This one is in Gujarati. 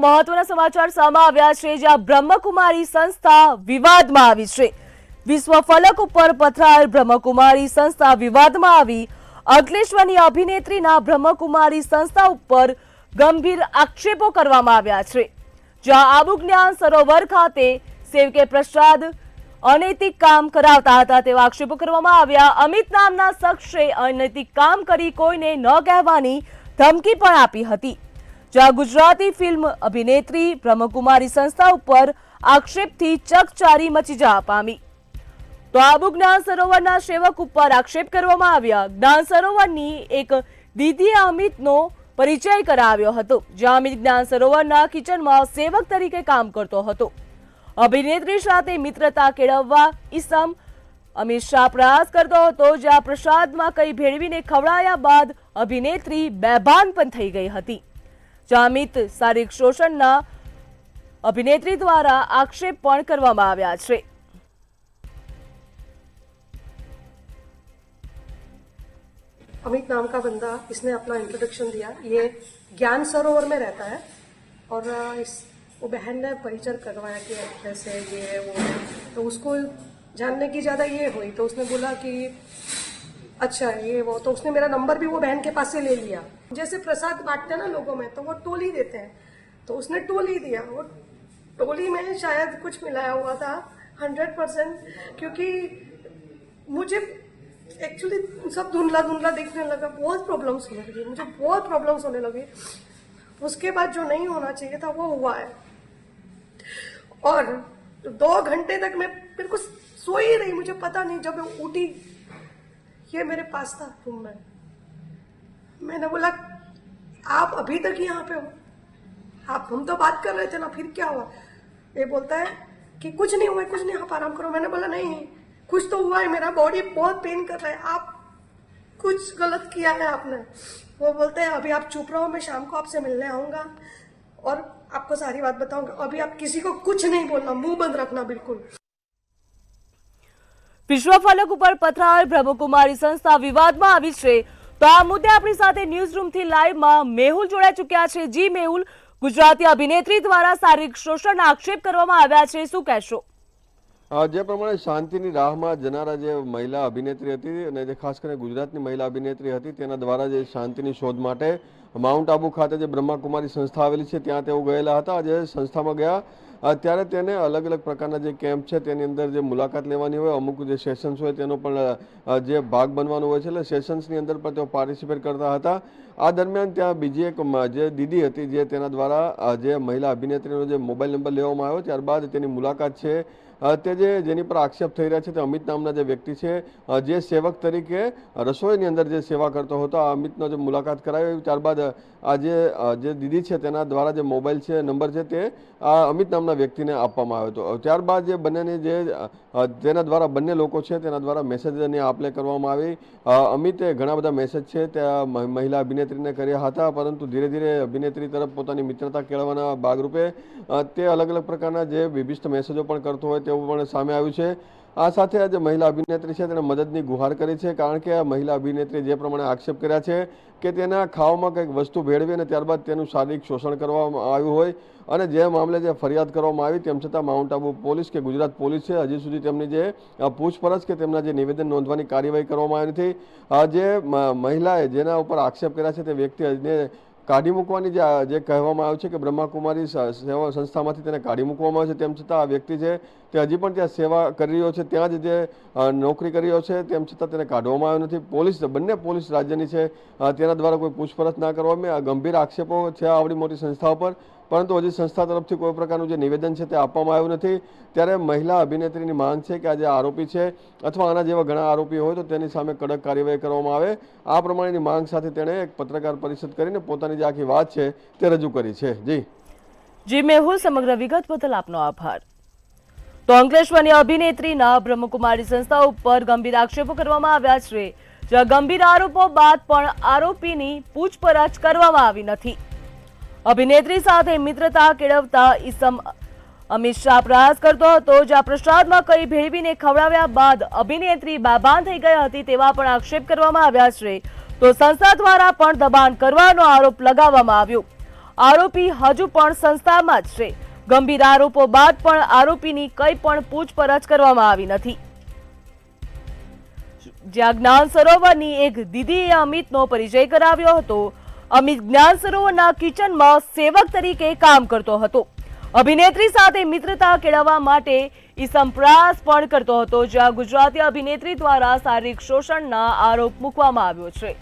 મહત્વના સમાચાર સામે આવ્યા છે, જ્યાં બ્રહ્મકુમારી સંસ્થા વિવાદમાં આવી છે। વિશ્વ ફલક ઉપર પથરાયેલ બ્રહ્મકુમારી સંસ્થા વિવાદમાં આવી। અંકલેશ્વરની અભિનેત્રીના બ્રહ્મકુમારી સંસ્થા ઉપર ગંભીર આક્ષેપો કરવામાં આવ્યા છે, જ્યાં આબુ જ્ઞાન સરોવર ખાતે સેવકે પ્રસાદ અનૈતિક કામ કરાવતા હતા તેવા આક્ષેપો કરવામાં આવ્યા। અમિત નામના શખ્સે અનૈતિક કામ કરી કોઈને ન કહેવાની ધમકી પણ આપી હતી, જ્યાં ગુજરાતી ફિલ્મ અભિનેત્રી બ્રહ્મકુમારી સંસ્થા ઉપર આક્ષેપથી ચકચારી મચી જવા પામી। તો આબુ જ્ઞાન સરોવરના સેવક ઉપર આક્ષેપ કરવામાં આવ્યા। જ્ઞાન સરોવરની એક દીદીએ અમિતનો પરિચય કરાવ્યો હતો, જ્યાં અમિત જ્ઞાન સરોવરના કિચનમાં સેવક તરીકે કામ કરતો હતો। અભિનેત્રી સાથે મિત્રતા કેળવવા ઈસમ અમિત શાહ પ્રયાસ કરતો હતો, જ્યાં પ્રસાદમાં કંઈ ભેળવીને ખવડાયા બાદ અભિનેત્રી બેભાન પણ થઈ ગઈ હતી, જ્યાં અમિત શારીરિક શોષણના અભિનેત્રી દ્વારા આક્ષેપ પણ કરવામાં આવ્યા છે। अमित नाम का बंदा, इसने अपना इंट्रोडक्शन दिया। ये ज्ञान सरोवर में रहता है और वो बहन ने परिचय करवाया कि एक्ट्रेस है, ये है वो है, तो उसको जानने की ज़्यादा ये हुई, तो उसने बोला कि अच्छा ये वो, तो उसने मेरा नंबर भी वो बहन के पास से ले लिया। जैसे प्रसाद बांटते हैं ना लोगों में, तो वो टोली देते हैं, तो उसने टोली दिया। वो टोली में शायद कुछ मिलाया हुआ था 100%, क्योंकि मुझे एक्चुअली सब धुंधला धुंधला दिखने लगा। बहुत प्रॉब्लम्स होने लगी, मुझे बहुत प्रॉब्लम्स होने लगी। उसके बाद जो नहीं होना चाहिए था वो हुआ है, और 2 घंटे तक मैं बिल्कुल सो ही रही, मुझे पता नहीं। जब मैं उठी, ये मेरे पास था रूम में, मैंने बोला आप अभी तक यहाँ पे हो? आप, हम तो बात कर रहे थे ना, फिर क्या हुआ? ये बोलता है कि कुछ नहीं हुआ, कुछ नहीं, आप आराम करो। मैंने बोला नहीं, कुछ तो हुआ है, मेरा बॉडी बहुत पेन कर रहा है, आप कुछ गलत किया है आपने। वो बोलते हैं अभी आप चुप रहो, मैं शाम को आपसे मिलने आऊँगा और आपको सारी बात बताऊंगा। अभी आप किसी को कुछ नहीं बोलना, मुंह बंद रखना बिल्कुल। વિશ્વ ફલક ઉપર પથરાયેલ બ્રહ્મકુમારી સંસ્થા વિવાદમાં આવી છે, તો આ મુદ્દે આપણી સાથે ન્યૂઝ રૂમથી લાઈવમાં મેહુલ જોડાઈ ચૂક્યા છે। જી મેહુલ, ગુજરાતી અભિનેત્રી દ્વારા શારીરિક શોષણના આક્ષેપ કરવામાં આવ્યા છે, શું કહેશો? જે પ્રમાણે શાંતિની રાહમાં જનારા જે મહિલા અભિનેત્રી હતી, અને જે ખાસ કરીને ગુજરાતની મહિલા અભિનેત્રી હતી, તેના દ્વારા જે શાંતિની શોધ માટે માઉન્ટ આબુ ખાતે જે બ્રહ્મકુમારી સંસ્થા આવેલી છે ત્યાં તેઓ ગયેલા હતા। આજે સંસ્થામાં ગયા ત્યારે તેને અલગ અલગ પ્રકારના જે કેમ્પ છે તેની અંદર જે મુલાકાત લેવાની હોય, અમુક જે સેશન્સ હોય તેનો પણ જે ભાગ બનવાનો હોય છે, એટલે સેશન્સની અંદર પણ તેઓ પાર્ટિસિપેટ કરતા હતા। આ દરમિયાન ત્યાં બીજી એક જે દીદી હતી, જે તેના દ્વારા જે મહિલા અભિનેત્રીનો જે મોબાઈલ નંબર લેવામાં આવ્યો, ત્યારબાદ તેની મુલાકાત છે તે જેની પર આક્ષેપ થઈ રહ્યા છે તે અમિત નામના જે વ્યક્તિ છે, જે સેવક તરીકે રસોઈની અંદર જે સેવા કરતો હતો, આ અમિતનો જે મુલાકાત કરાવી, ત્યારબાદ આ જે દીદી છે તેના દ્વારા જે મોબાઈલ છે, નંબર છે, તે આ અમિત નામના વ્યક્તિને આપવામાં આવ્યો હતો। ત્યારબાદ જે બંનેની જે તેના દ્વારા બંને લોકો છે તેના દ્વારા મેસેજની આપલે કરવામાં આવી। અમિતે ઘણા બધા મેસેજ છે તે મહિલા અભિનેત્રીને કર્યા હતા, પરંતુ ધીરે ધીરે અભિનેત્રી તરફ પોતાની મિત્રતા કેળવવાના ભાગરૂપે તે અલગ અલગ પ્રકારના જે વિભિષ્ટ મેસેજો પણ કરતો હોય તેવું પણ સામે આવ્યું છે। આ સાથે આ જે મહિલા અભિનેત્રી છે તેને મદદની ગુહાર કરી છે, કારણ કે આ મહિલા અભિનેત્રી જે પ્રમાણે આક્ષેપ કર્યા છે કે તેના ખાવામાં કંઈક વસ્તુ ભેળવી અને ત્યારબાદ તેનું શારીરિક શોષણ કરવામાં આવ્યું હોય, અને જે મામલે જે ફરિયાદ કરવામાં આવી, તેમ છતાં માઉન્ટ આબુ પોલીસ કે ગુજરાત પોલીસ છે હજી સુધી તેમની જે પૂછપરછ કે તેમના જે નિવેદન નોંધવાની કાર્યવાહી કરવામાં આવી નથી। જે મહિલાએ જેના ઉપર આક્ષેપ કર્યા છે તે વ્યક્તિને કાઢી મૂકવાની જે કહેવામાં આવ્યું છે કે બ્રહ્મકુમારી સેવા સંસ્થામાંથી તેને કાઢી મૂકવામાં આવે છે, તેમ છતાં આ વ્યક્તિ છે તે હજી પણ ત્યાં સેવા કરી રહ્યો છે, ત્યાં જ જે નોકરી કરી રહ્યો છે, તેમ છતાં તેને કાઢવામાં આવ્યો નથી। પોલીસ, બંને પોલીસ રાજ્યની છે, તેના દ્વારા કોઈ પૂછપરછ ના કરવામાં આ ગંભીર આક્ષેપો છે આવડી મોટી સંસ્થાઓ પર, પરંતુ હજી સંસ્થા તરફથી કોઈ પ્રકારનું જે નિવેદન છે તે આપવામાં આવ્યું નથી। ત્યારે મહિલા અભિનેત્રીની માંગ છે કે આ જે આરોપી છે અથવા આના જેવા ઘણા આરોપી હોય તો તેની સામે કડક કાર્યવાહી કરવામાં આવે। આ પ્રમાણેની માંગ સાથે તેણે એક પત્રકાર પરિષદ કરીને પોતાની જે આખી વાત છે તે રજૂ કરી છે। જી મેહુલ, સમગ્ર વિગત બદલ આપનો આભાર। તો અંકલેશ્વરની અભિનેત્રીના બ્રહ્મકુમારી સંસ્થા ઉપર ગંભીર આક્ષેપો કરવામાં આવ્યા છે, જ્યાં ગંભીર આરોપો બાદ પણ આરોપીની પૂછપરછ કરવામાં આવી નથી। અભિનેત્રી સાથે મિત્રતા કેળવતા ઈસમ અમિત શાહ પ્રયાસ કરતો હતો, જ્યાં પ્રસાદમાં કંઈ ભેળવીને ખવડાવ્યા બાદ અભિનેત્રી બેભાન થઈ ગઈ હતી તેવા પણ આક્ષેપ કરવામાં આવ્યા છે। તો સંસ્થા દ્વારા પણ દબાણ કરવાનો આરોપ લગાવવામાં આવ્યો। આરોપી હજુ પણ સંસ્થામાં જ છે. ગંભીર આરોપો બાદ પણ આરોપીની કંઈ પણ પૂછપરછ કરવામાં આવી નથી. જ્યાં જ્ઞાન સરોવરની એક દીદીએ અમિતનો પરિચય કરાવ્યો હતો. અમિત જ્ઞાન સરોવરના કિચનમાં સેવક તરીકે કામ કરતો હતો. અભિનેત્રી સાથે મિત્રતા કેળવવા માટે ઈસમ પ્રયાસ પણ કરતો હતો. જ્યાં ગુજરાતી અભિનેત્રી દ્વારા શારીરિક શોષણના આરોપ મૂકવામાં આવ્યો છે.